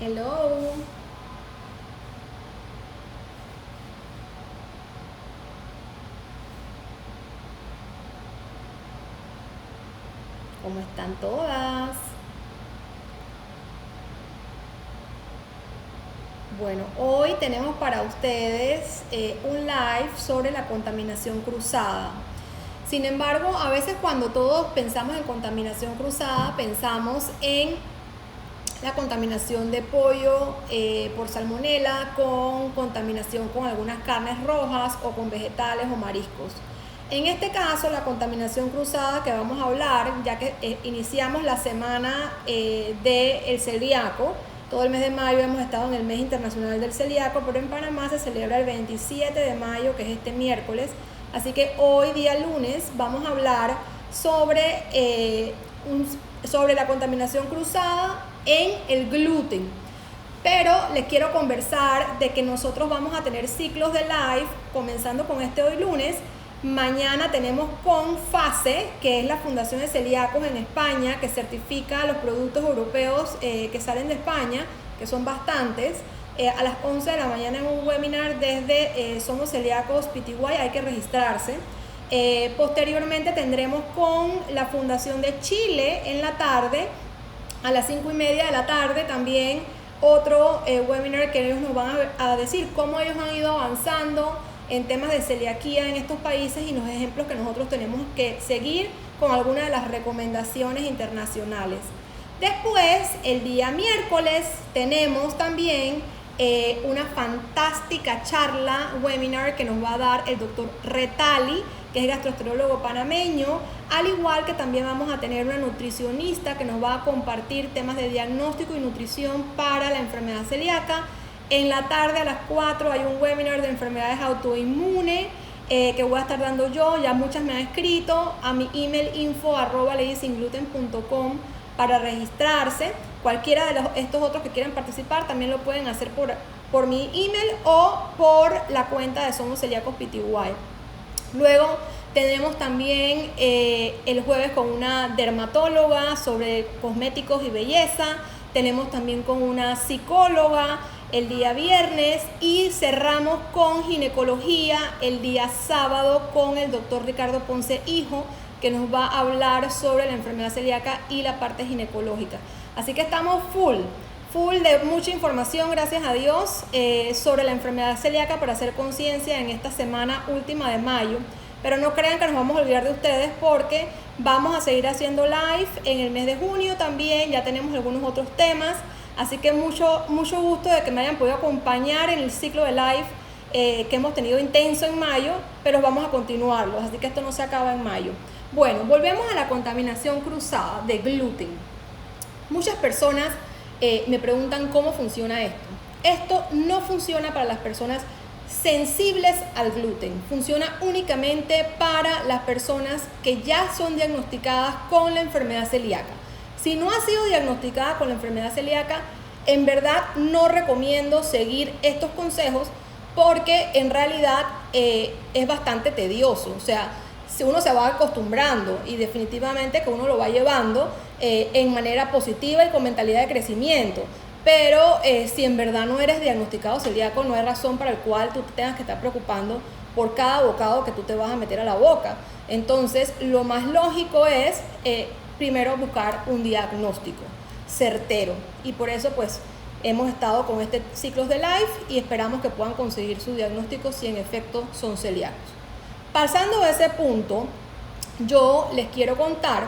Hello. ¿Cómo están todas? Bueno, hoy tenemos para ustedes un live sobre la contaminación cruzada. Sin embargo, a veces cuando todos pensamos en contaminación cruzada, pensamos en la contaminación de pollo por salmonela, con contaminación con algunas carnes rojas o con vegetales o mariscos. En este caso, la contaminación cruzada que vamos a hablar, ya que iniciamos la semana del celíaco, todo el mes de mayo hemos estado en el mes internacional del celíaco, pero en Panamá se celebra el 27 de mayo, que es este miércoles. Así que hoy, día lunes, vamos a hablar sobre la contaminación cruzada en el gluten. Pero les quiero conversar de que nosotros vamos a tener ciclos de live, comenzando con este hoy lunes. Mañana tenemos con FACE, que es la Fundación de Celíacos en España, que certifica los productos europeos que salen de España, que son bastantes. A las 11 de la mañana en un webinar desde Somos Celíacos Pty, hay que registrarse. Posteriormente tendremos con la Fundación de Chile en la tarde, a las 5:30 de la tarde también otro webinar que ellos nos van a decir cómo ellos han ido avanzando en temas de celiaquía en estos países y los ejemplos que nosotros tenemos que seguir con algunas de las recomendaciones internacionales. Después, el día miércoles, tenemos también una fantástica charla, webinar que nos va a dar el doctor Retali, que es gastroenterólogo panameño, al igual que también vamos a tener una nutricionista que nos va a compartir temas de diagnóstico y nutrición para la enfermedad celíaca. En la tarde a las 4 hay un webinar de enfermedades autoinmunes que voy a estar dando yo. Ya muchas me han escrito a mi email info@ladysingluten.com para registrarse. Cualquiera de estos otros que quieran participar también lo pueden hacer por mi email o por la cuenta de Somos Celíacos Pty. Luego tenemos también el jueves con una dermatóloga sobre cosméticos y belleza. Tenemos también con una psicóloga el día viernes y cerramos con ginecología el día sábado con el doctor Ricardo Ponce Hijo, que nos va a hablar sobre la enfermedad celíaca y la parte ginecológica. Así que estamos full de mucha información, gracias a Dios, sobre la enfermedad celíaca para hacer conciencia en esta semana última de mayo. Pero no crean que nos vamos a olvidar de ustedes porque vamos a seguir haciendo live en el mes de junio también, ya tenemos algunos otros temas. Así que mucho gusto de que me hayan podido acompañar en el ciclo de live que hemos tenido intenso en mayo, pero vamos a continuarlo, así que esto no se acaba en mayo. Bueno, volvemos a la contaminación cruzada de gluten. Muchas personas me preguntan cómo funciona esto. Esto no funciona para las personas sensibles al gluten, funciona únicamente para las personas que ya son diagnosticadas con la enfermedad celíaca. Si no ha sido diagnosticada con la enfermedad celíaca, en verdad no recomiendo seguir estos consejos porque en realidad es bastante tedioso. O sea, si uno se va acostumbrando y definitivamente que uno lo va llevando en manera positiva y con mentalidad de crecimiento. Pero si en verdad no eres diagnosticado celíaco, no hay razón para el cual tú te tengas que estar preocupando por cada bocado que tú te vas a meter a la boca. Entonces, lo más lógico es primero buscar un diagnóstico certero, y por eso pues hemos estado con este ciclos de live y esperamos que puedan conseguir su diagnóstico si en efecto son celíacos. Pasando a ese punto, yo les quiero contar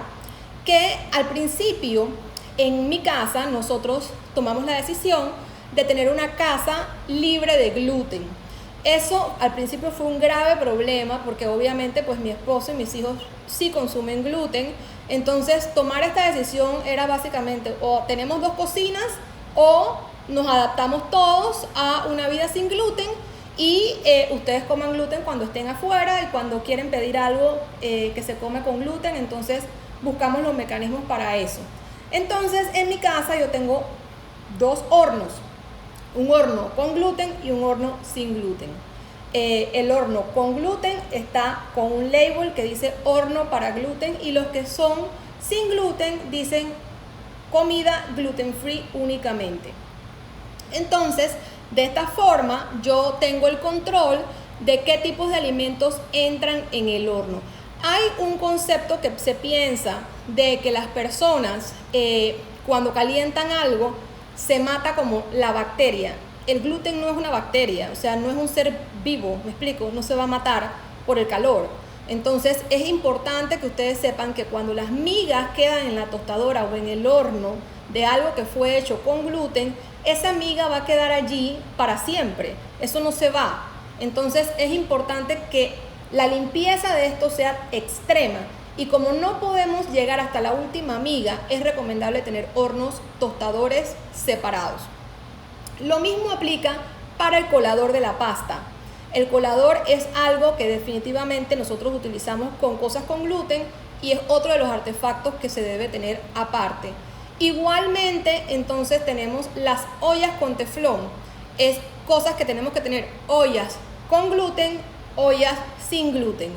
que al principio en mi casa nosotros tomamos la decisión de tener una casa libre de gluten. Eso al principio fue un grave problema porque obviamente pues mi esposo y mis hijos sí consumen gluten. Entonces tomar esta decisión era básicamente o tenemos dos cocinas o nos adaptamos todos a una vida sin gluten y ustedes coman gluten cuando estén afuera y cuando quieren pedir algo que se come con gluten, entonces buscamos los mecanismos para eso. Entonces en mi casa yo tengo dos hornos, un horno con gluten y un horno sin gluten. El horno con gluten está con un label que dice horno para gluten y los que son sin gluten dicen comida gluten free únicamente. Entonces, de esta forma, yo tengo el control de qué tipos de alimentos entran en el horno. Hay un concepto que se piensa de que las personas cuando calientan algo se mata como la bacteria. El gluten no es una bacteria, o sea, no es un ser vivo, me explico, no se va a matar por el calor. Entonces es importante que ustedes sepan que cuando las migas quedan en la tostadora o en el horno de algo que fue hecho con gluten, esa miga va a quedar allí para siempre, eso no se va. Entonces es importante que la limpieza de esto sea extrema, y como no podemos llegar hasta la última miga, es recomendable tener hornos tostadores separados. Lo mismo aplica para el colador de la pasta. El colador es algo que definitivamente nosotros utilizamos con cosas con gluten y es otro de los artefactos que se debe tener aparte. Igualmente, entonces tenemos las ollas con teflón. Es cosas que tenemos que tener: ollas con gluten, ollas sin gluten.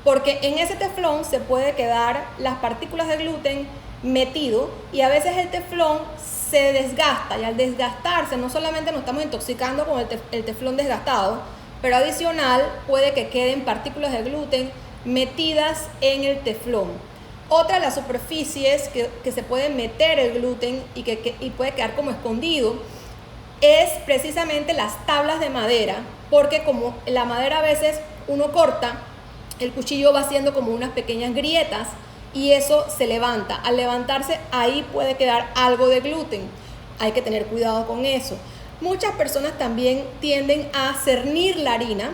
Porque en ese teflón se puede quedar las partículas de gluten metido y a veces el teflón se desgasta, y al desgastarse no solamente nos estamos intoxicando con el teflón desgastado, pero adicional puede que queden partículas de gluten metidas en el teflón. Otra de las superficies que se puede meter el gluten y puede quedar como escondido es precisamente las tablas de madera, porque como la madera a veces uno corta, el cuchillo va haciendo como unas pequeñas grietas y eso se levanta. Al levantarse ahí puede quedar algo de gluten. Hay que tener cuidado con eso. Muchas personas también tienden a cernir la harina,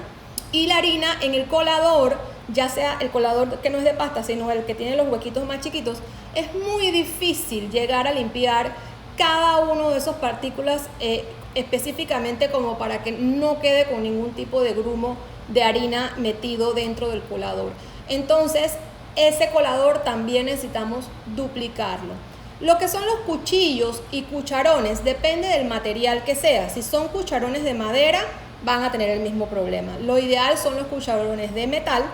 y la harina en el colador, ya sea el colador que no es de pasta, sino el que tiene los huequitos más chiquitos, es muy difícil llegar a limpiar cada uno de esas partículas específicamente como para que no quede con ningún tipo de grumo de harina metido dentro del colador. Entonces, ese colador también necesitamos duplicarlo. Lo que son los cuchillos y cucharones depende del material que sea. Si son cucharones de madera, van a tener el mismo problema. Lo ideal son los cucharones de metal,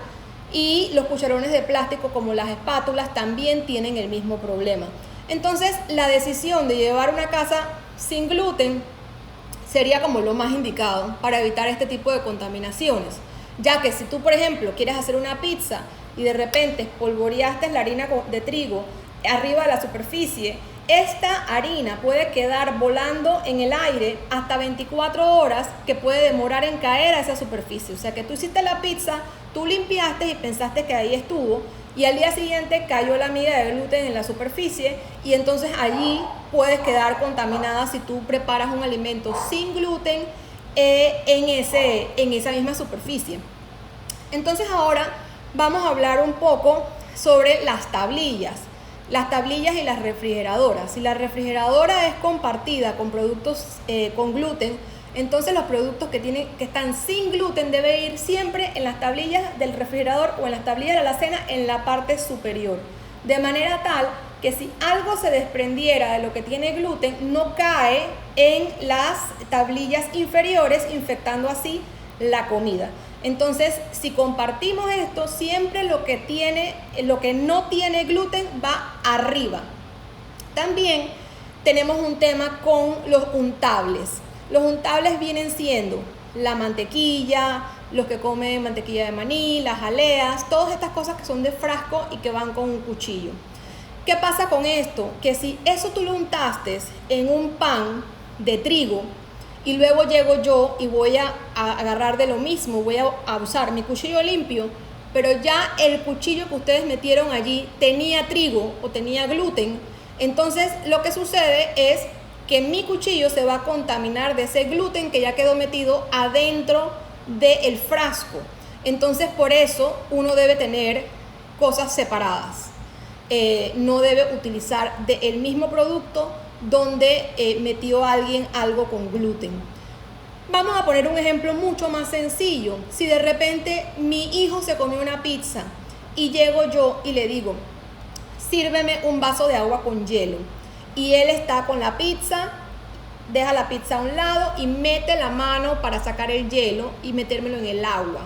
y los cucharones de plástico como las espátulas también tienen el mismo problema. Entonces, la decisión de llevar una casa sin gluten sería como lo más indicado para evitar este tipo de contaminaciones, ya que si tú, por ejemplo, quieres hacer una pizza y de repente espolvoreaste la harina de trigo arriba de la superficie, esta harina puede quedar volando en el aire hasta 24 horas, que puede demorar en caer a esa superficie. O sea que tú hiciste la pizza, tú limpiaste y pensaste que ahí estuvo, y al día siguiente cayó la miga de gluten en la superficie, y entonces allí puedes quedar contaminada si tú preparas un alimento sin gluten en esa misma superficie. Entonces ahora vamos a hablar un poco sobre las tablillas y las refrigeradoras. Si la refrigeradora es compartida con productos con gluten, entonces los productos que están sin gluten deben ir siempre en las tablillas del refrigerador o en las tablillas de la alacena en la parte superior, de manera tal que si algo se desprendiera de lo que tiene gluten, no cae en las tablillas inferiores, infectando así la comida. Entonces, si compartimos esto, siempre lo que no tiene gluten va arriba. También tenemos un tema con los untables. Los untables vienen siendo la mantequilla, los que comen mantequilla de maní, las jaleas, todas estas cosas que son de frasco y que van con un cuchillo. ¿Qué pasa con esto? Que si eso tú lo untaste en un pan de trigo, y luego llego yo y voy a agarrar de lo mismo, voy a usar mi cuchillo limpio, pero ya el cuchillo que ustedes metieron allí tenía trigo o tenía gluten, entonces lo que sucede es que mi cuchillo se va a contaminar de ese gluten que ya quedó metido adentro del frasco. Entonces, por eso uno debe tener cosas separadas. No debe utilizar el mismo producto donde metió alguien algo con gluten. Vamos a poner un ejemplo mucho más sencillo. Si de repente mi hijo se comió una pizza y llego yo y le digo, sírveme un vaso de agua con hielo, y él está con la pizza, deja la pizza a un lado y mete la mano para sacar el hielo y metérmelo en el agua.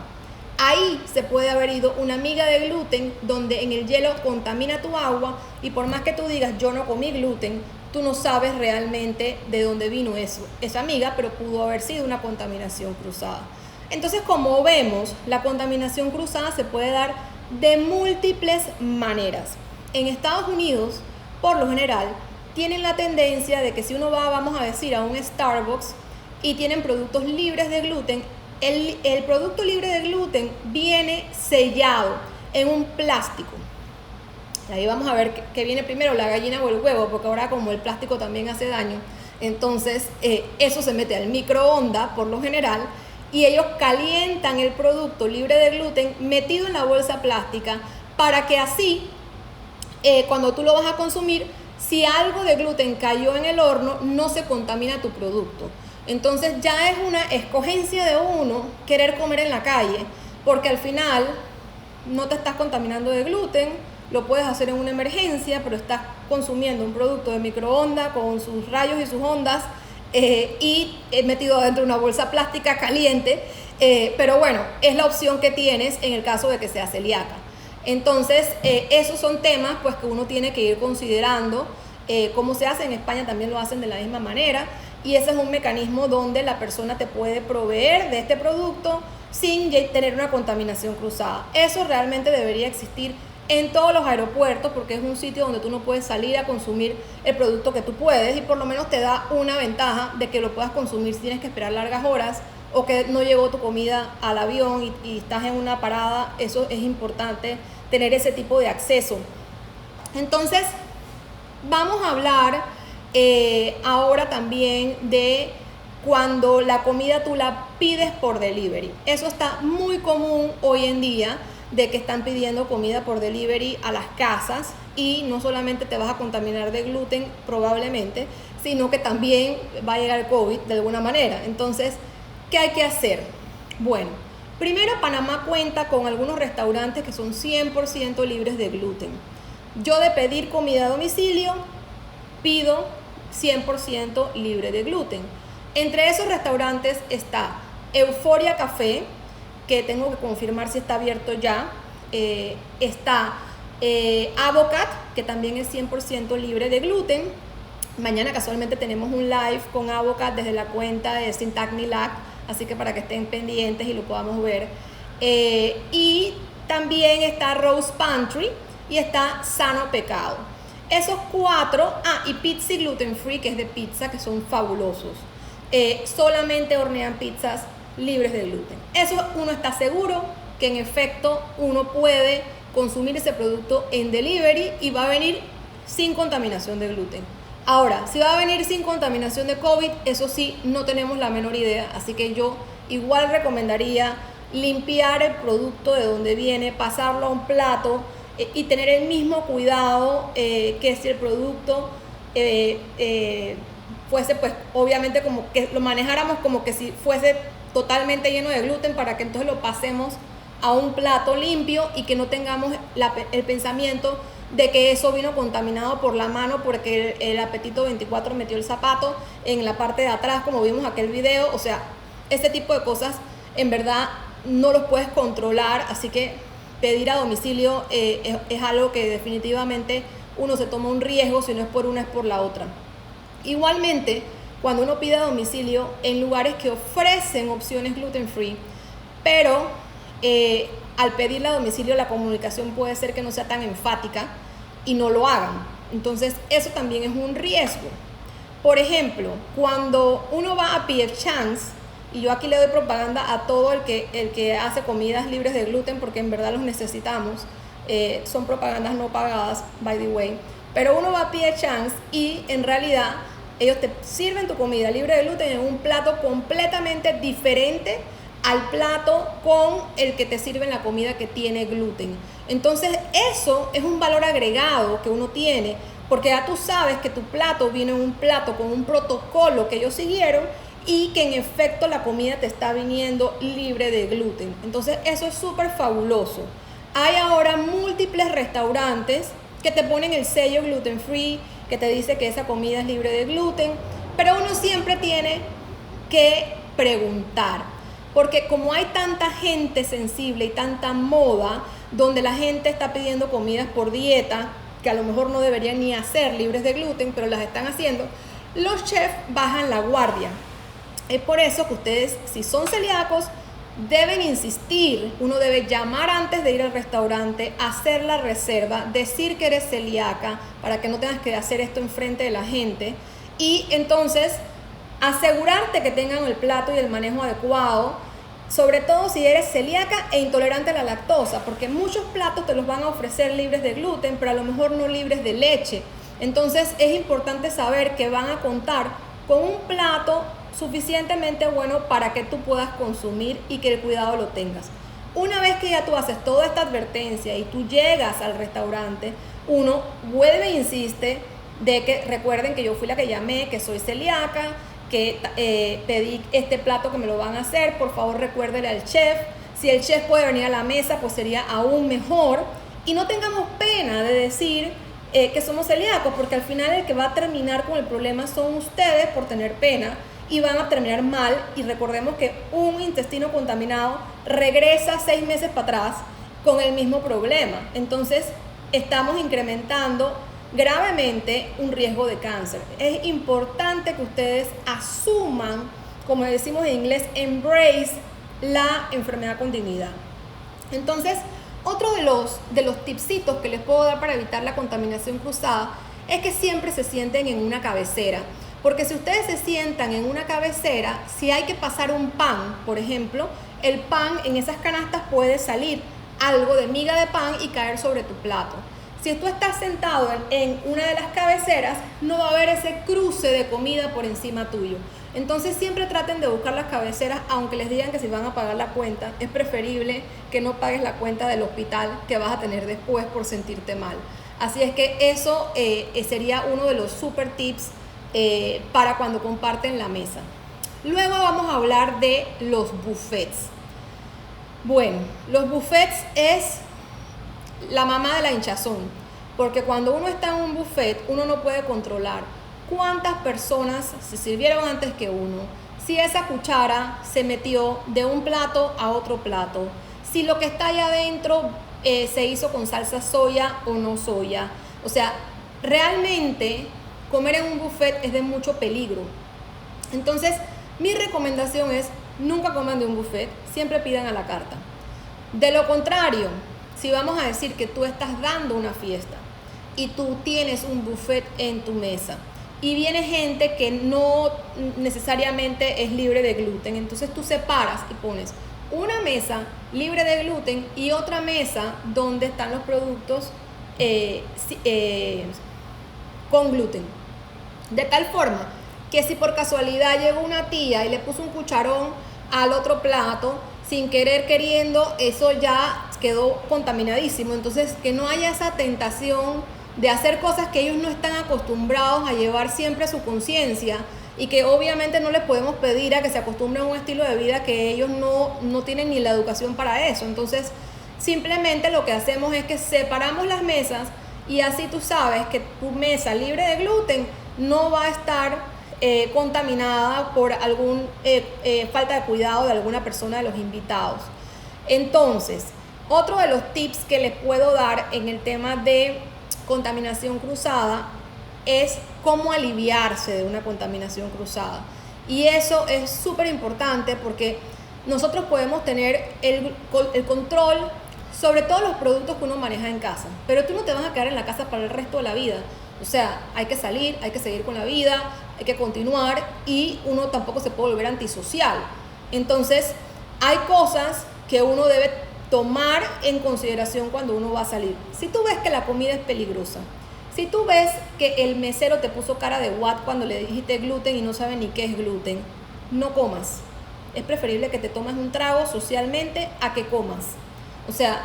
ahí se puede haber ido una miga de gluten donde en el hielo contamina tu agua y por más que tú digas yo no comí gluten, tú no sabes realmente de dónde vino eso, esa miga, pero pudo haber sido una contaminación cruzada. Entonces, como vemos, la contaminación cruzada se puede dar de múltiples maneras. En Estados Unidos, por lo general, tienen la tendencia de que si uno va, vamos a decir, a un Starbucks y tienen productos libres de gluten, el producto libre de gluten viene sellado en un plástico. Ahí vamos a ver qué viene primero, la gallina o el huevo, porque ahora como el plástico también hace daño, entonces eso se mete al microondas por lo general y ellos calientan el producto libre de gluten metido en la bolsa plástica para que así cuando tú lo vas a consumir, si algo de gluten cayó en el horno, no se contamina tu producto. Entonces ya es una escogencia de uno querer comer en la calle, porque al final no te estás contaminando de gluten, lo puedes hacer en una emergencia, pero estás consumiendo un producto de microondas con sus rayos y sus ondas y metido dentro de una bolsa plástica caliente, pero bueno, es la opción que tienes en el caso de que seas celíaca. Entonces, esos son temas pues, que uno tiene que ir considerando. Como se hace en España también lo hacen de la misma manera y ese es un mecanismo donde la persona te puede proveer de este producto sin tener una contaminación cruzada. Eso realmente debería existir en todos los aeropuertos porque es un sitio donde tú no puedes salir a consumir el producto que tú puedes y por lo menos te da una ventaja de que lo puedas consumir si tienes que esperar largas horas o que no llegó tu comida al avión y estás en una parada. Eso es importante, tener ese tipo de acceso. Entonces, vamos a hablar ahora también de cuando la comida tú la pides por delivery. Eso está muy común hoy en día, de que están pidiendo comida por delivery a las casas y no solamente te vas a contaminar de gluten probablemente, sino que también va a llegar el COVID de alguna manera. Entonces, ¿qué hay que hacer? Bueno, primero Panamá cuenta con algunos restaurantes que son 100% libres de gluten. Yo de pedir comida a domicilio pido 100% libre de gluten. Entre esos restaurantes está Euforia Café, que tengo que confirmar si está abierto ya. Está Avocat, que también es 100% libre de gluten. Mañana casualmente tenemos un live con Avocat desde la cuenta de Syntagny-Lac, así que para que estén pendientes y lo podamos ver. Y también está Rose Pantry y está Sano Pecado. Esos cuatro, y Pizzi Gluten Free, que es de pizza, que son fabulosos. Solamente hornean pizzas libres de gluten. Eso uno está seguro que en efecto uno puede consumir ese producto en delivery y va a venir sin contaminación de gluten. Ahora, si va a venir sin contaminación de COVID, eso sí, no tenemos la menor idea, así que yo igual recomendaría limpiar el producto de donde viene, pasarlo a un plato y tener el mismo cuidado que si el producto fuese, pues obviamente como que lo manejáramos como que si fuese totalmente lleno de gluten, para que entonces lo pasemos a un plato limpio y que no tengamos el pensamiento de que eso vino contaminado por la mano porque el apetito 24 metió el zapato en la parte de atrás, como vimos aquel video. O sea, este tipo de cosas en verdad no los puedes controlar, así que pedir a domicilio es algo que definitivamente uno se toma un riesgo, si no es por una es por la otra. Igualmente, cuando uno pide a domicilio en lugares que ofrecen opciones gluten free, pero al pedirle a domicilio la comunicación puede ser que no sea tan enfática y no lo hagan. Entonces eso también es un riesgo. Por ejemplo, cuando uno va a Pierre Chance, y yo aquí le doy propaganda a todo el que hace comidas libres de gluten porque en verdad los necesitamos, son propagandas no pagadas, by the way, pero uno va a Pierre Chance y en realidad ellos te sirven tu comida libre de gluten en un plato completamente diferente al plato con el que te sirven la comida que tiene gluten. Entonces eso es un valor agregado que uno tiene, porque ya tú sabes que tu plato viene en un plato con un protocolo que ellos siguieron y que en efecto la comida te está viniendo libre de gluten. Entonces eso es súper fabuloso. Hay ahora múltiples restaurantes que te ponen el sello gluten free, que te dice que esa comida es libre de gluten, pero uno siempre tiene que preguntar. Porque como hay tanta gente sensible y tanta moda, donde la gente está pidiendo comidas por dieta, que a lo mejor no deberían ni hacer libres de gluten, pero las están haciendo, los chefs bajan la guardia. Es por eso que ustedes, si son celíacos, deben insistir. Uno debe llamar antes de ir al restaurante, hacer la reserva, decir que eres celíaca para que no tengas que hacer esto enfrente de la gente. Y entonces asegurarte que tengan el plato y el manejo adecuado, sobre todo si eres celíaca e intolerante a la lactosa, porque muchos platos te los van a ofrecer libres de gluten, pero a lo mejor no libres de leche. Entonces es importante saber que van a contar con un plato suficientemente bueno para que tú puedas consumir y que el cuidado lo tengas. Una vez que ya tú haces toda esta advertencia y tú llegas al restaurante, uno vuelve e insiste de que recuerden que yo fui la que llamé, que soy celíaca, que pedí este plato que me lo van a hacer, por favor recuérdele al chef. Si el chef puede venir a la mesa, pues sería aún mejor. Y no tengamos pena de decir que somos celíacos, porque al final el que va a terminar con el problema son ustedes por tener pena y van a terminar mal. Y recordemos que un intestino contaminado regresa 6 meses para atrás con el mismo problema. Entonces estamos incrementando gravemente un riesgo de cáncer. Es importante que ustedes asuman, como decimos en inglés, embrace la enfermedad con dignidad. Entonces, otro de los tipsitos que les puedo dar para evitar la contaminación cruzada es que siempre se sienten en una cabecera. Porque si ustedes se sientan en una cabecera, si hay que pasar un pan, por ejemplo, el pan en esas canastas puede salir algo de miga de pan y caer sobre tu plato. Si tú estás sentado en una de las cabeceras, no va a haber ese cruce de comida por encima tuyo. Entonces siempre traten de buscar las cabeceras, aunque les digan que si van a pagar la cuenta, es preferible que no pagues la cuenta del hospital que vas a tener después por sentirte mal. Así es que eso sería uno de los super tips para cuando comparten la mesa. Luego vamos a hablar de los buffets. Bueno, los buffets es la mamá de la hinchazón, porque cuando uno está en un buffet, uno no puede controlar cuántas personas se sirvieron antes que uno, si esa cuchara se metió de un plato a otro plato, si lo que está allá adentro se hizo con salsa soya o no soya. O sea, realmente comer en un buffet es de mucho peligro. Entonces, mi recomendación es nunca coman de un buffet, siempre pidan a la carta. De lo contrario, si vamos a decir que tú estás dando una fiesta y tú tienes un buffet en tu mesa y viene gente que no necesariamente es libre de gluten, entonces tú separas y pones una mesa libre de gluten y otra mesa donde están los productos con gluten. De tal forma que si por casualidad llegó una tía y le puso un cucharón al otro plato, sin querer queriendo, eso ya quedó contaminadísimo. Entonces, que no haya esa tentación de hacer cosas que ellos no están acostumbrados a llevar siempre a su conciencia y que obviamente no les podemos pedir a que se acostumbren a un estilo de vida que ellos no tienen ni la educación para eso. Entonces, simplemente lo que hacemos es que separamos las mesas y así tú sabes que tu mesa libre de gluten no va a estar contaminada por algún falta de cuidado de alguna persona de los invitados. Entonces, otro de los tips que les puedo dar en el tema de contaminación cruzada es cómo aliviarse de una contaminación cruzada. Y eso es súper importante porque nosotros podemos tener el control sobre todos los productos que uno maneja en casa, pero tú no te vas a quedar en la casa para el resto de la vida. O sea, hay que salir, hay que seguir con la vida, hay que continuar y uno tampoco se puede volver antisocial. Entonces, hay cosas que uno debe tomar en consideración cuando uno va a salir. Si tú ves que la comida es peligrosa, si tú ves que el mesero te puso cara de what cuando le dijiste gluten y no sabe ni qué es gluten, no comas. Es preferible que te tomes un trago socialmente a que comas. O sea,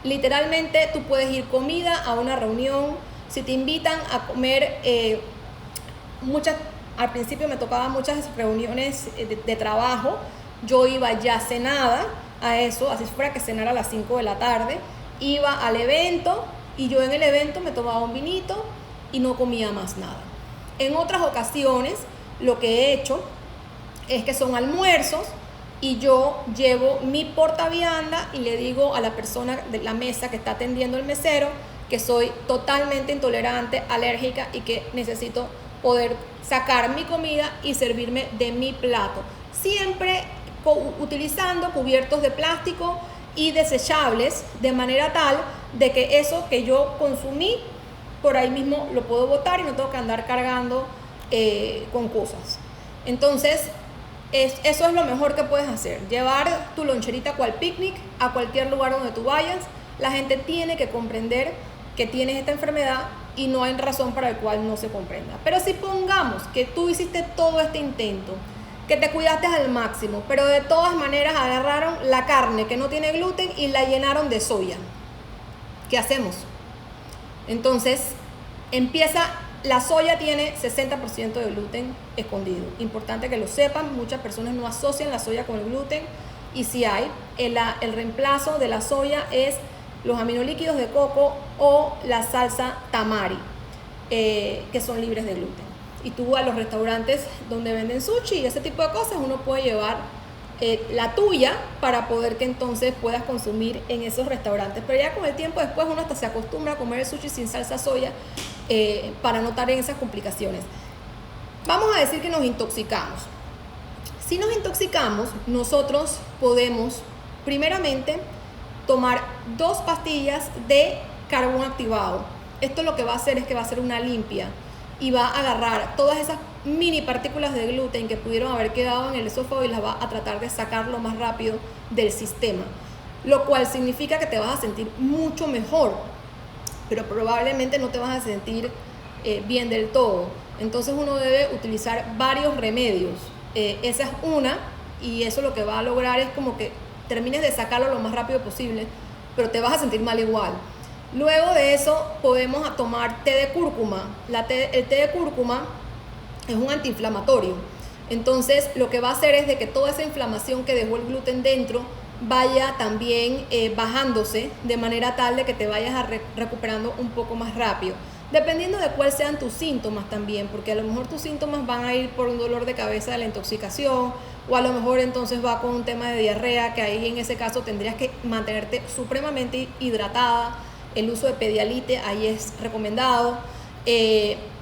literalmente tú puedes ir comida a una reunión. Si te invitan a comer, al principio me tocaban muchas reuniones de trabajo, yo iba ya cenada a eso, así fuera que cenara a las 5 de la tarde, iba al evento y yo en el evento me tomaba un vinito y no comía más nada. En otras ocasiones lo que he hecho es que son almuerzos y yo llevo mi portavianda y le digo a la persona de la mesa que está atendiendo el mesero que soy totalmente intolerante, alérgica y que necesito poder sacar mi comida y servirme de mi plato. Siempre utilizando cubiertos de plástico y desechables, de manera tal de que eso que yo consumí, por ahí mismo lo puedo botar y no tengo que andar cargando con cosas. Entonces, eso es lo mejor que puedes hacer, llevar tu loncherita cual picnic a cualquier lugar donde tú vayas. La gente tiene que comprender que tienes esta enfermedad y no hay razón para la cual no se comprenda. Pero si pongamos que tú hiciste todo este intento, que te cuidaste al máximo, pero de todas maneras agarraron la carne que no tiene gluten y la llenaron de soya, ¿qué hacemos? Entonces, la soya tiene 60% de gluten escondido. Importante que lo sepan, muchas personas no asocian la soya con el gluten y si hay, el reemplazo de la soya es los aminolíquidos de coco o la salsa tamari, que son libres de gluten. Y tú a los restaurantes donde venden sushi y ese tipo de cosas, uno puede llevar la tuya para poder que entonces puedas consumir en esos restaurantes. Pero ya con el tiempo después uno hasta se acostumbra a comer el sushi sin salsa soya para no estar en esas complicaciones. Vamos a decir que nos intoxicamos. Si nos intoxicamos, nosotros podemos primeramente tomar 2 pastillas de carbón activado. Esto lo que va a hacer es que va a hacer una limpia y va a agarrar todas esas mini partículas de gluten que pudieron haber quedado en el esófago y las va a tratar de sacar lo más rápido del sistema, lo cual significa que te vas a sentir mucho mejor, pero probablemente no te vas a sentir bien del todo. Entonces uno debe utilizar varios remedios. Esa es una, y eso lo que va a lograr es como que termines de sacarlo lo más rápido posible, pero te vas a sentir mal igual. Luego de eso podemos tomar té de cúrcuma. El té de cúrcuma es un antiinflamatorio. Entonces lo que va a hacer es de que toda esa inflamación que dejó el gluten dentro vaya también bajándose de manera tal de que te vayas recuperando un poco más rápido. Dependiendo de cuáles sean tus síntomas también, porque a lo mejor tus síntomas van a ir por un dolor de cabeza de la intoxicación, o a lo mejor entonces va con un tema de diarrea, que ahí en ese caso tendrías que mantenerte supremamente hidratada. El uso de Pedialite ahí es recomendado.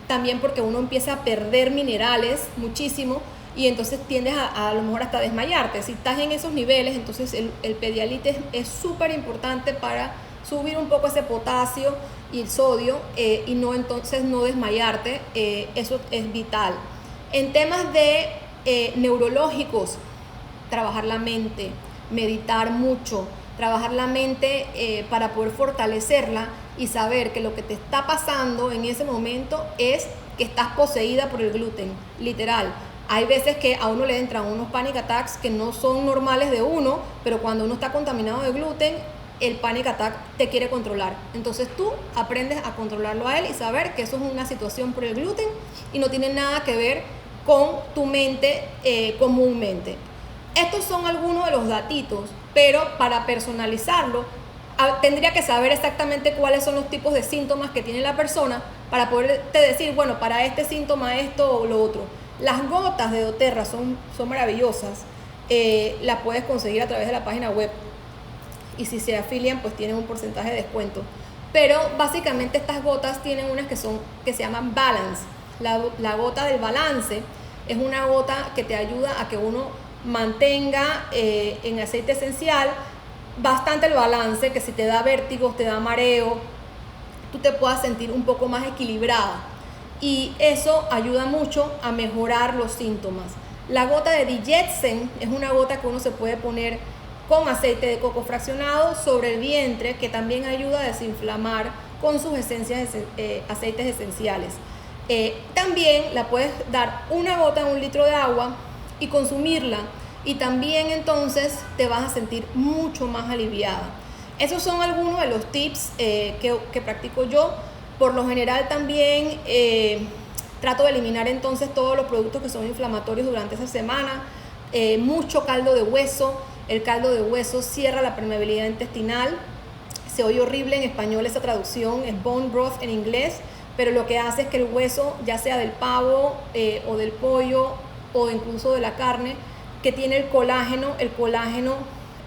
También porque uno empieza a perder minerales muchísimo y entonces tiendes a lo mejor hasta desmayarte. Si estás en esos niveles, entonces el Pedialite es súper importante para subir un poco ese potasio y el sodio y entonces no desmayarte. Eso es vital. En temas de neurológicos, trabajar la mente, meditar mucho, trabajar la mente para poder fortalecerla y saber que lo que te está pasando en ese momento es que estás poseída por el gluten, literal. Hay veces que a uno le entran unos panic attacks que no son normales de uno, pero cuando uno está contaminado de gluten, el panic attack te quiere controlar. Entonces tú aprendes a controlarlo a él y saber que eso es una situación por el gluten y no tiene nada que ver con tu mente comúnmente. Estos son algunos de los datitos, pero para personalizarlo tendría que saber exactamente cuáles son los tipos de síntomas que tiene la persona para poderte decir, bueno, para este síntoma esto o lo otro. Las gotas de doTERRA son maravillosas, las puedes conseguir a través de la página web y si se afilian pues tienen un porcentaje de descuento. Pero básicamente estas gotas tienen unas que se llaman Balance. La gota del balance es una gota que te ayuda a que uno mantenga en aceite esencial bastante el balance, que si te da vértigos, te da mareo, tú te puedas sentir un poco más equilibrada y eso ayuda mucho a mejorar los síntomas. La gota de Digetsen es una gota que uno se puede poner con aceite de coco fraccionado sobre el vientre, que también ayuda a desinflamar con sus aceites esenciales. También la puedes dar una gota en 1 litro de agua y consumirla y también entonces te vas a sentir mucho más aliviada. Esos son algunos de los tips que practico yo. Por lo general también trato de eliminar entonces todos los productos que son inflamatorios durante esa semana. Mucho caldo de hueso. El caldo de hueso cierra la permeabilidad intestinal. Se oye horrible en español esa traducción, es bone broth en inglés, pero lo que hace es que el hueso, ya sea del pavo o del pollo o incluso de la carne, que tiene el colágeno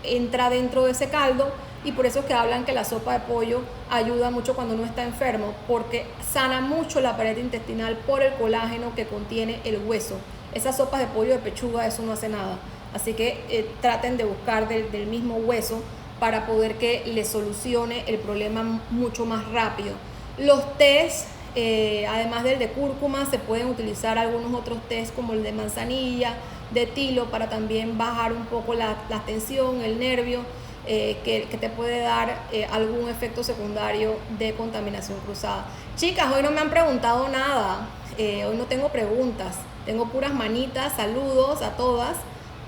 entra dentro de ese caldo, y por eso es que hablan que la sopa de pollo ayuda mucho cuando uno está enfermo, porque sana mucho la pared intestinal por el colágeno que contiene el hueso. Esas sopas de pollo de pechuga, eso no hace nada. Así que traten de buscar del mismo hueso para poder que le solucione el problema mucho más rápido. Los tés, además del de cúrcuma, se pueden utilizar algunos otros tés como el de manzanilla, de tilo, para también bajar un poco la tensión, el nervio, que te puede dar algún efecto secundario de contaminación cruzada. Chicas, hoy no me han preguntado nada, hoy no tengo preguntas, tengo puras manitas, saludos a todas,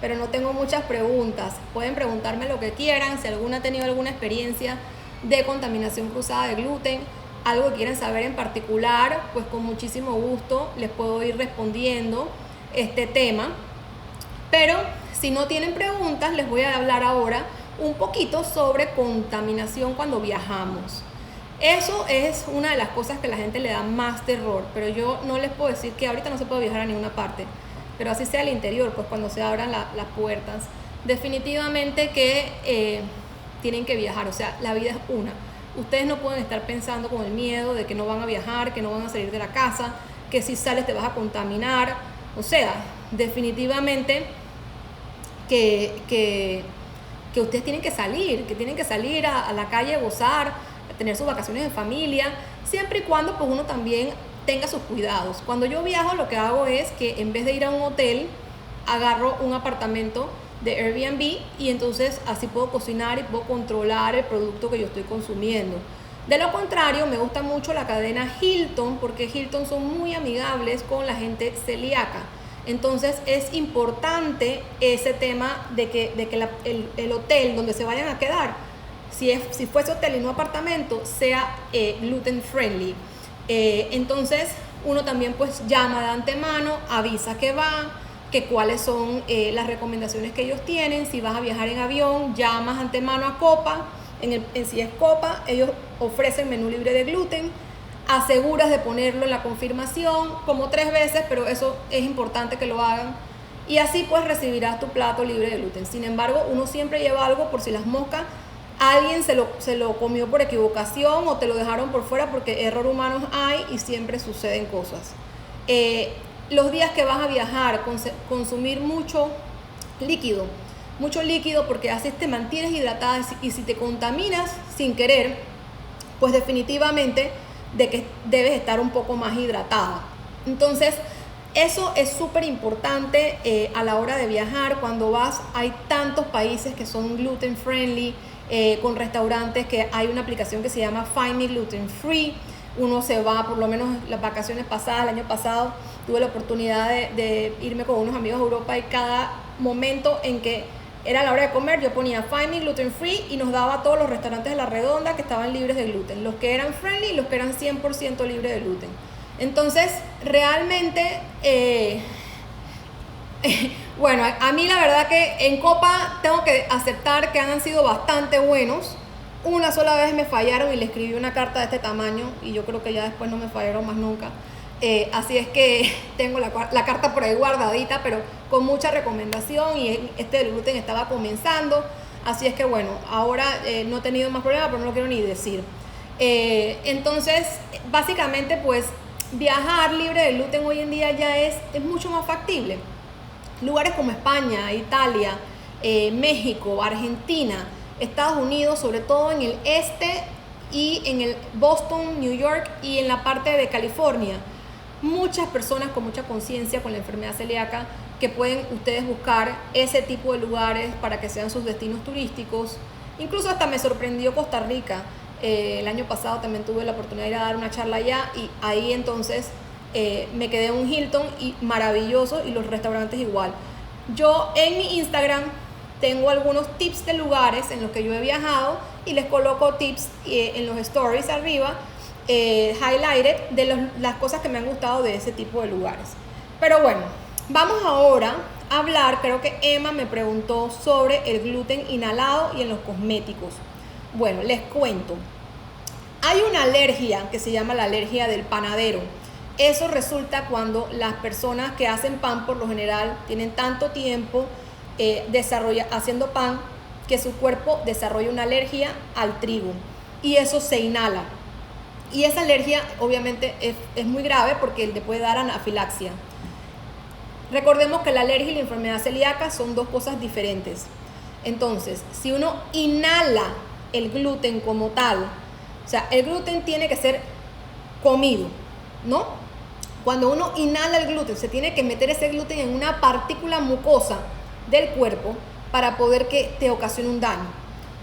pero no tengo muchas preguntas. Pueden preguntarme lo que quieran, si alguna ha tenido alguna experiencia de contaminación cruzada de gluten, algo que quieran saber en particular, pues con muchísimo gusto les puedo ir respondiendo este tema. Pero si no tienen preguntas, les voy a hablar ahora un poquito sobre contaminación cuando viajamos. Eso es una de las cosas que a la gente le da más terror, pero yo no les puedo decir que ahorita no se puede viajar a ninguna parte, pero así sea al interior, pues cuando se abran las puertas, definitivamente que tienen que viajar. O sea, la vida es una. Ustedes no pueden estar pensando con el miedo de que no van a viajar, que no van a salir de la casa, que si sales te vas a contaminar. O sea, definitivamente que ustedes tienen que salir a la calle a gozar, a tener sus vacaciones en familia, siempre y cuando pues uno también tenga sus cuidados. Cuando yo viajo, lo que hago es que en vez de ir a un hotel, agarro un apartamento de Airbnb, y entonces así puedo cocinar y puedo controlar el producto que yo estoy consumiendo. De lo contrario, me gusta mucho la cadena Hilton, porque Hilton son muy amigables con la gente celíaca. Entonces es importante ese tema de que el hotel donde se vayan a quedar, si fuese hotel y no apartamento, sea gluten friendly. Entonces uno también pues llama de antemano, avisa que va, que cuáles son las recomendaciones que ellos tienen. Si vas a viajar en avión, llamas antemano a Copa. Si es Copa, ellos ofrecen menú libre de gluten. Aseguras de ponerlo en la confirmación como 3 veces, pero eso es importante que lo hagan, y así pues recibirás tu plato libre de gluten. Sin embargo, uno siempre lleva algo por si las moscas, alguien se lo comió por equivocación o te lo dejaron por fuera, porque error humanos hay y siempre suceden cosas. Los días que vas a viajar, consumir mucho líquido, porque así te mantienes hidratada, y si te contaminas sin querer, pues definitivamente de que debes estar un poco más hidratada. Entonces eso es súper importante a la hora de viajar. Cuando vas, hay tantos países que son gluten friendly, con restaurantes que hay una aplicación que se llama Find Me Gluten Free. Uno se va, por lo menos las vacaciones pasadas, el año pasado tuve la oportunidad de irme con unos amigos a Europa, y cada momento en que era la hora de comer, yo ponía Find Me Gluten Free y nos daba todos los restaurantes de la redonda que estaban libres de gluten, los que eran friendly y los que eran 100% libres de gluten. Entonces, realmente, bueno, a mí la verdad que en Copa tengo que aceptar que han sido bastante buenos. Una sola vez me fallaron y le escribí una carta de este tamaño, y yo creo que ya después no me fallaron más nunca. Así es que tengo la carta por ahí guardadita, pero con mucha recomendación, y este del gluten estaba comenzando, así es que bueno, ahora no he tenido más problemas, pero no lo quiero ni decir. Entonces, básicamente pues viajar libre de gluten hoy en día ya es mucho más factible. Lugares como España, Italia, México, Argentina, Estados Unidos, sobre todo en el este y en el Boston, New York y en la parte de California, muchas personas con mucha conciencia con la enfermedad celíaca, que pueden ustedes buscar ese tipo de lugares para que sean sus destinos turísticos. Incluso hasta me sorprendió Costa Rica. El año pasado también tuve la oportunidad de ir a dar una charla allá, y ahí entonces me quedé en un Hilton y maravilloso, y los restaurantes igual. Yo en mi Instagram tengo algunos tips de lugares en los que yo he viajado, y les coloco tips en los stories arriba, highlighted, de las cosas que me han gustado de ese tipo de lugares. Pero bueno, vamos ahora a hablar. Creo que Emma me preguntó sobre el gluten inhalado y en los cosméticos. Bueno, les cuento. Hay una alergia que se llama la alergia del panadero. Eso resulta cuando las personas que hacen pan, por lo general, tienen tanto tiempo haciendo pan, que su cuerpo desarrolla una alergia al trigo y eso se inhala. Y esa alergia obviamente es muy grave porque le puede dar anafilaxia. Recordemos que la alergia y la enfermedad celíaca son dos cosas diferentes. Entonces, si uno inhala el gluten como tal, o sea, el gluten tiene que ser comido, ¿no? Cuando uno inhala el gluten, se tiene que meter ese gluten en una partícula mucosa del cuerpo para poder que te ocasione un daño.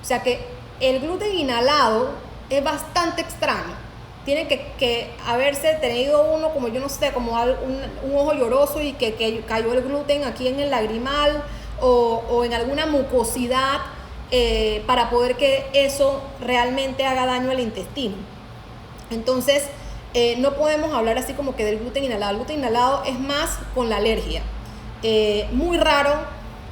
O sea que el gluten inhalado es bastante extraño. Tiene que haberse tenido uno, como yo no sé, como un ojo lloroso y que cayó el gluten aquí en el lagrimal o en alguna mucosidad para poder que eso realmente haga daño al intestino. Entonces, no podemos hablar así como que del gluten inhalado. El gluten inhalado es más con la alergia. Muy raro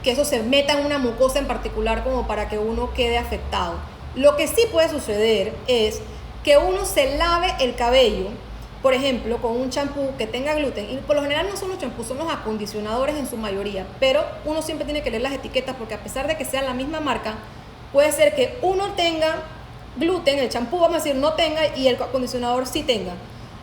que eso se meta en una mucosa en particular como para que uno quede afectado. Lo que sí puede suceder es que uno se lave el cabello, por ejemplo, con un champú que tenga gluten, y por lo general no son los champús, son los acondicionadores en su mayoría, pero uno siempre tiene que leer las etiquetas porque a pesar de que sea la misma marca, puede ser que uno tenga gluten, el champú vamos a decir no tenga y el acondicionador sí tenga.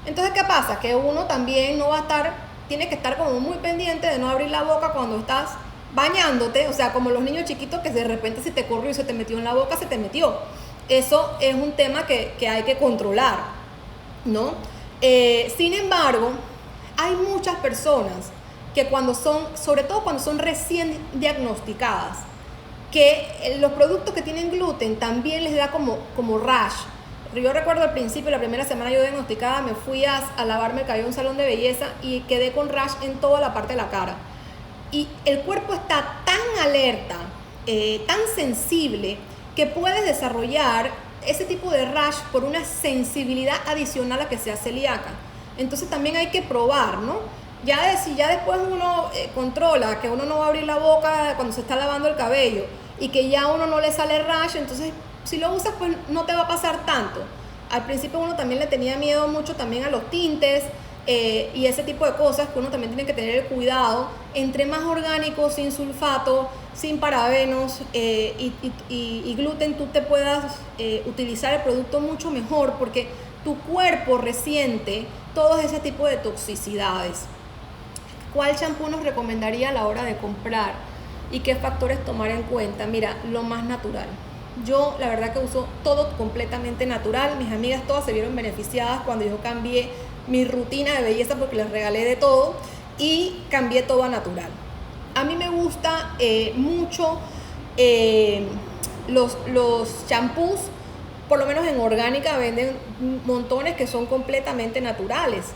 Entonces, ¿qué pasa? Que uno también no va a estar, tiene que estar como muy pendiente de no abrir la boca cuando estás bañándote, o sea, como los niños chiquitos que de repente si te corrió y se te metió en la boca, se te metió. Eso es un tema que hay que controlar, ¿no? Sin embargo, hay muchas personas que cuando son, sobre todo cuando son recién diagnosticadas, que los productos que tienen gluten también les da como rash. Yo recuerdo al principio, la primera semana yo diagnosticada, me fui a lavarme el cabello en un salón de belleza y quedé con rash en toda la parte de la cara. Y el cuerpo está tan alerta, tan sensible, que puedes desarrollar ese tipo de rash por una sensibilidad adicional a que sea celíaca. Entonces también hay que probar, ¿no? Si ya después uno controla que uno no va a abrir la boca cuando se está lavando el cabello y que ya a uno no le sale rash, entonces si lo usas pues no te va a pasar tanto. Al principio uno también le tenía miedo mucho también a los tintes y ese tipo de cosas que uno también tiene que tener el cuidado. Entre más orgánico, sin sulfato, sin parabenos y gluten, tú te puedas utilizar el producto mucho mejor porque tu cuerpo resiente todos ese tipo de toxicidades. ¿Cuál champú nos recomendaría a la hora de comprar y qué factores tomar en cuenta? Mira, lo más natural. Yo la verdad que uso todo completamente natural. Mis amigas todas se vieron beneficiadas cuando yo cambié mi rutina de belleza porque les regalé de todo y cambié todo a natural. A mí me gusta mucho los champús, por lo menos en Orgánica venden montones que son completamente naturales.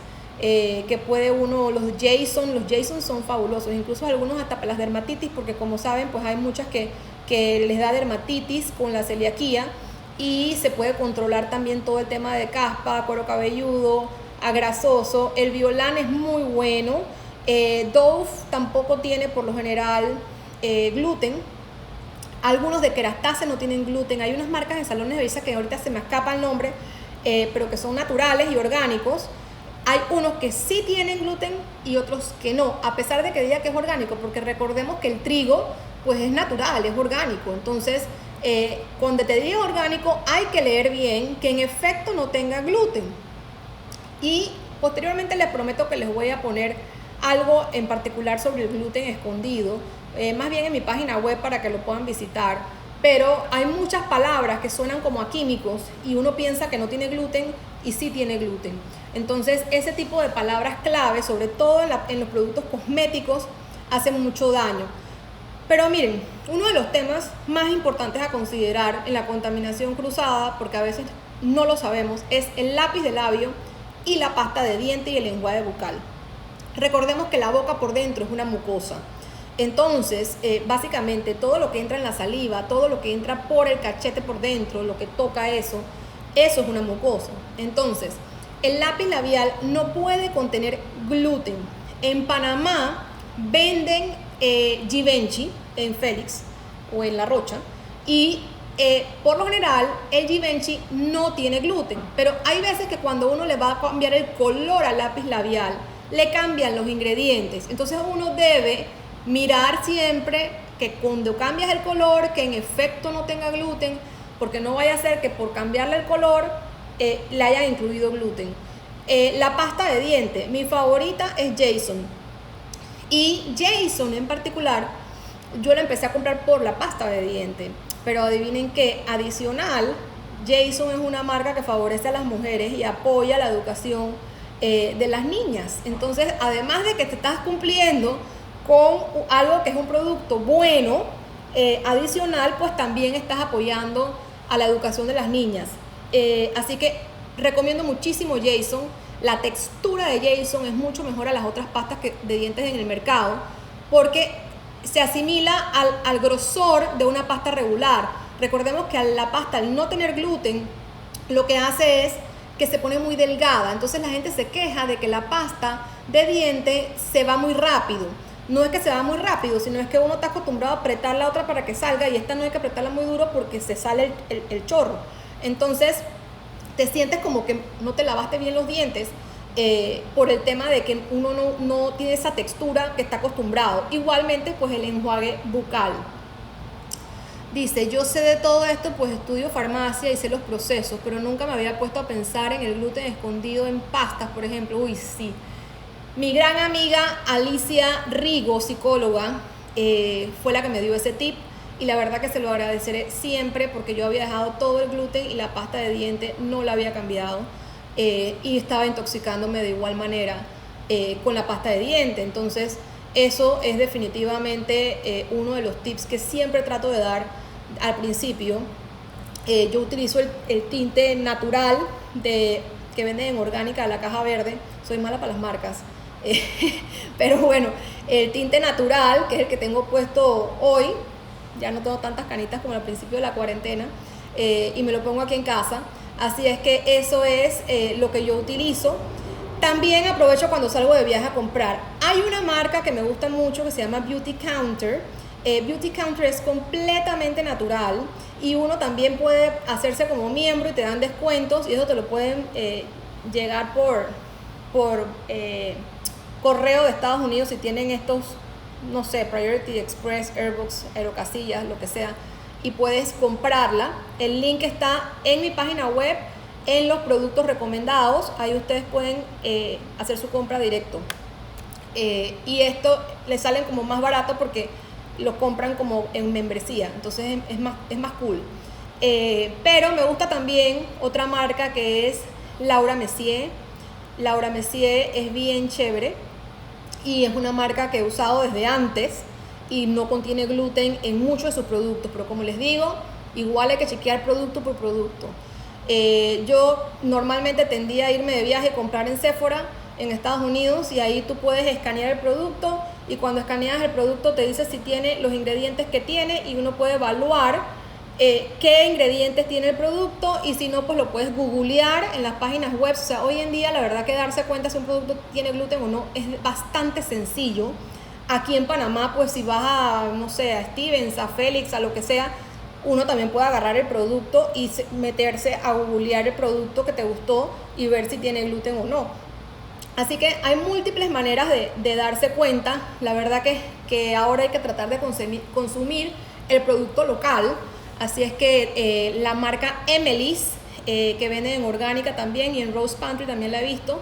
Que puede uno, los Jason son fabulosos, incluso algunos hasta para las dermatitis, porque como saben, pues hay muchas que les da dermatitis con la celiaquía y se puede controlar también todo el tema de caspa, cuero cabelludo, agrasoso. El Biolan es muy bueno. Dove tampoco tiene por lo general gluten. Algunos de Kerastase no tienen gluten. Hay unas marcas en salones de belleza que ahorita se me escapa el nombre, pero que son naturales y orgánicos. Hay unos que sí tienen gluten y otros que no, a pesar de que diga que es orgánico, porque recordemos que el trigo pues es natural, es orgánico. Entonces, cuando te diga orgánico, hay que leer bien que en efecto no tenga gluten. Y posteriormente les prometo que les voy a poner algo en particular sobre el gluten escondido, más bien en mi página web para que lo puedan visitar. Pero hay muchas palabras que suenan como a químicos y uno piensa que no tiene gluten y sí tiene gluten. Entonces, ese tipo de palabras clave, sobre todo en los productos cosméticos, hacen mucho daño. Pero miren, uno de los temas más importantes a considerar en la contaminación cruzada, porque a veces no lo sabemos, es el lápiz de labio y la pasta de diente y el enjuague bucal. Recordemos que la boca por dentro es una mucosa. Entonces, básicamente todo lo que entra en la saliva, todo lo que entra por el cachete por dentro, lo que toca eso es una mucosa. Entonces, el lápiz labial no puede contener gluten. En Panamá venden Givenchy en Félix o en La Rocha y por lo general el Givenchy no tiene gluten, pero hay veces que cuando uno le va a cambiar el color al lápiz labial, le cambian los ingredientes. Entonces uno debe mirar siempre que cuando cambias el color, que en efecto no tenga gluten, porque no vaya a ser que por cambiarle el color le hayan incluido gluten. La pasta de diente, mi favorita es Jason. Y Jason en particular, yo la empecé a comprar por la pasta de diente. Pero adivinen que adicional, Jason es una marca que favorece a las mujeres y apoya la educación de las niñas. Entonces, además de que te estás cumpliendo con algo que es un producto bueno, adicional, pues también estás apoyando a la educación de las niñas. Así que recomiendo muchísimo Jason. La textura de Jason es mucho mejor a las otras pastas de dientes en el mercado, porque se asimila al grosor de una pasta regular. Recordemos que la pasta, al no tener gluten, lo que hace es que se pone muy delgada. Entonces la gente se queja de que la pasta de diente se va muy rápido. No es que se va muy rápido, sino es que uno está acostumbrado a apretar la otra para que salga, y esta no hay que apretarla muy duro porque se sale el chorro. Entonces te sientes como que no te lavaste bien los dientes por el tema de que uno no tiene esa textura que está acostumbrado. Igualmente, pues el enjuague bucal. Dice, yo sé de todo esto, pues estudio farmacia y sé los procesos, pero nunca me había puesto a pensar en el gluten escondido en pastas, por ejemplo. Uy, sí. Mi gran amiga Alicia Rigo, psicóloga, fue la que me dio ese tip, y la verdad que se lo agradeceré siempre, porque yo había dejado todo el gluten y la pasta de diente no la había cambiado, y estaba intoxicándome de igual manera con la pasta de diente. Entonces eso es definitivamente uno de los tips que siempre trato de dar al principio. Yo utilizo el tinte natural que venden en Orgánica, la caja verde. Soy mala para las marcas, pero bueno, el tinte natural, que es el que tengo puesto hoy, ya no tengo tantas canitas como al principio de la cuarentena, y me lo pongo aquí en casa. Así es que eso es lo que yo utilizo. También aprovecho cuando salgo de viaje a comprar. Hay una marca que me gusta mucho que se llama Beauty Counter. Beauty Counter es completamente natural, y uno también puede hacerse como miembro y te dan descuentos, y eso te lo pueden llegar por correo de Estados Unidos si tienen estos, no sé, Priority Express, Airbox, Aerocasillas, lo que sea, y puedes comprarla. El link está en mi página web, en los productos recomendados. Ahí ustedes pueden hacer su compra directo, y esto les salen como más barato porque lo compran como en membresía, entonces es más cool. Pero me gusta también otra marca que es Laura Mercier. Laura Mercier es bien chévere y es una marca que he usado desde antes y no contiene gluten en muchos de sus productos, pero como les digo, igual hay que chequear producto por producto. Yo normalmente tendía a irme de viaje y comprar en Sephora en Estados Unidos, y ahí tú puedes escanear el producto, y cuando escaneas el producto te dice si tiene los ingredientes que tiene, y uno puede evaluar qué ingredientes tiene el producto, y si no, pues lo puedes googlear en las páginas web. O sea, hoy en día la verdad que darse cuenta si un producto tiene gluten o no es bastante sencillo. Aquí en Panamá, pues si vas a, no sé, a Stevens, a Félix, a lo que sea, uno también puede agarrar el producto y meterse a googlear el producto que te gustó y ver si tiene gluten o no. Así que hay múltiples maneras de darse cuenta. La verdad que ahora hay que tratar de consumir el producto local. Así es que la marca Emily's, que vende en Orgánica también, y en Rose Pantry también la he visto,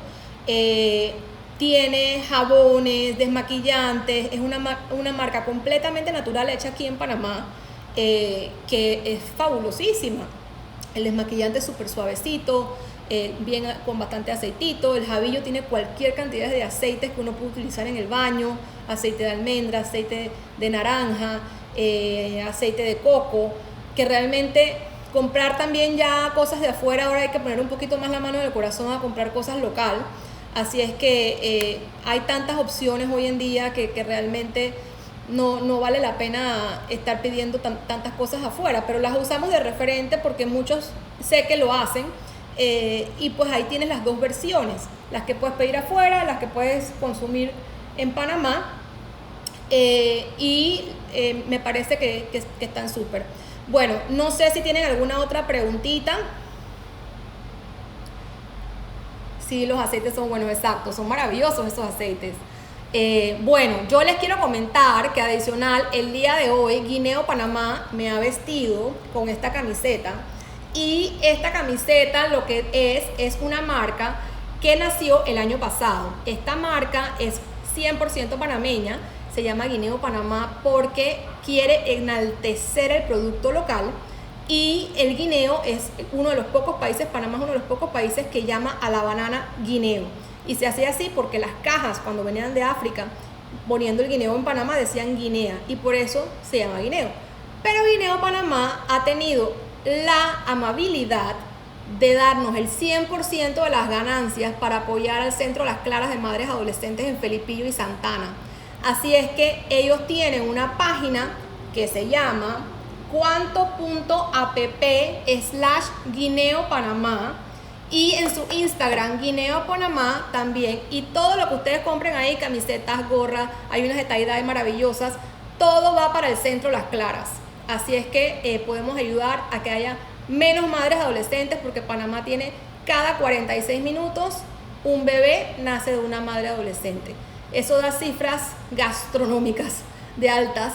tiene jabones, desmaquillantes. Es una marca completamente natural, hecha aquí en Panamá, que es fabulosísima. El desmaquillante es súper suavecito, bien con bastante aceitito. El jabillo tiene cualquier cantidad de aceites que uno puede utilizar en el baño: aceite de almendra, aceite de naranja, aceite de coco, que realmente comprar también ya cosas de afuera, ahora hay que poner un poquito más la mano en el corazón a comprar cosas local. Así es que hay tantas opciones hoy en día que realmente no vale la pena estar pidiendo tantas cosas afuera, pero las usamos de referente porque muchos sé que lo hacen, y pues ahí tienes las dos versiones, las que puedes pedir afuera, las que puedes consumir en Panamá, y me parece que están súper. Bueno, no sé si tienen alguna otra preguntita. Sí, los aceites son buenos, exacto, son maravillosos esos aceites. Bueno, yo les quiero comentar que adicional, el día de hoy, Guineo Panamá me ha vestido con esta camiseta. Y esta camiseta lo que es una marca que nació el año pasado. Esta marca es 100% panameña, se llama Guineo Panamá porque quiere enaltecer el producto local. Y el guineo es uno de los pocos países, Panamá es uno de los pocos países que llama a la banana guineo. Y se hacía así porque las cajas cuando venían de África poniendo el guineo en Panamá decían Guinea y por eso se llama guineo. Pero Guineo Panamá ha tenido la amabilidad de darnos el 100% de las ganancias para apoyar al Centro Las Claras de Madres Adolescentes en Felipillo y Santana. Así es que ellos tienen una página que se llama cuanto.app/Guineo Panamá y en su Instagram Guineo Panamá también, y todo lo que ustedes compren ahí, camisetas, gorras, hay unas de tie-dye maravillosas, todo va para el Centro Las Claras. Así es que podemos ayudar a que haya menos madres adolescentes porque Panamá tiene cada 46 minutos un bebé nace de una madre adolescente. Eso da cifras gastronómicas de altas,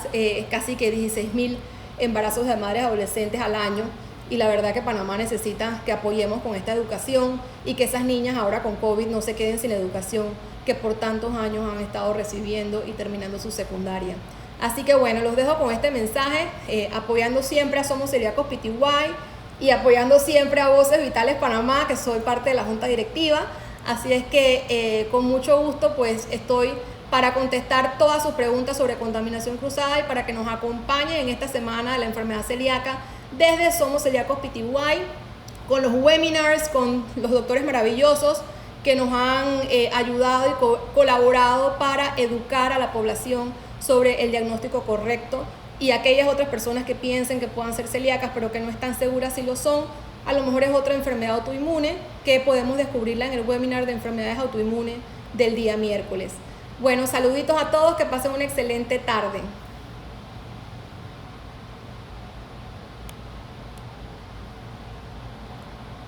casi que 16.000 embarazos de madres adolescentes al año. Y la verdad que Panamá necesita que apoyemos con esta educación y que esas niñas ahora con COVID no se queden sin educación que por tantos años han estado recibiendo y terminando su secundaria. Así que bueno, los dejo con este mensaje, apoyando siempre a Somos Celíacos PTY y apoyando siempre a Voces Vitales Panamá, que soy parte de la junta directiva. Así es que con mucho gusto pues estoy para contestar todas sus preguntas sobre contaminación cruzada y para que nos acompañen en esta semana de la enfermedad celíaca desde Somos Celíacos PTY, con los webinars, con los doctores maravillosos que nos han ayudado y colaborado para educar a la población sobre el diagnóstico correcto, y aquellas otras personas que piensen que puedan ser celíacas pero que no están seguras si lo son, a lo mejor es otra enfermedad autoinmune que podemos descubrirla en el webinar de enfermedades autoinmunes del día miércoles. Bueno, saluditos a todos, que pasen una excelente tarde.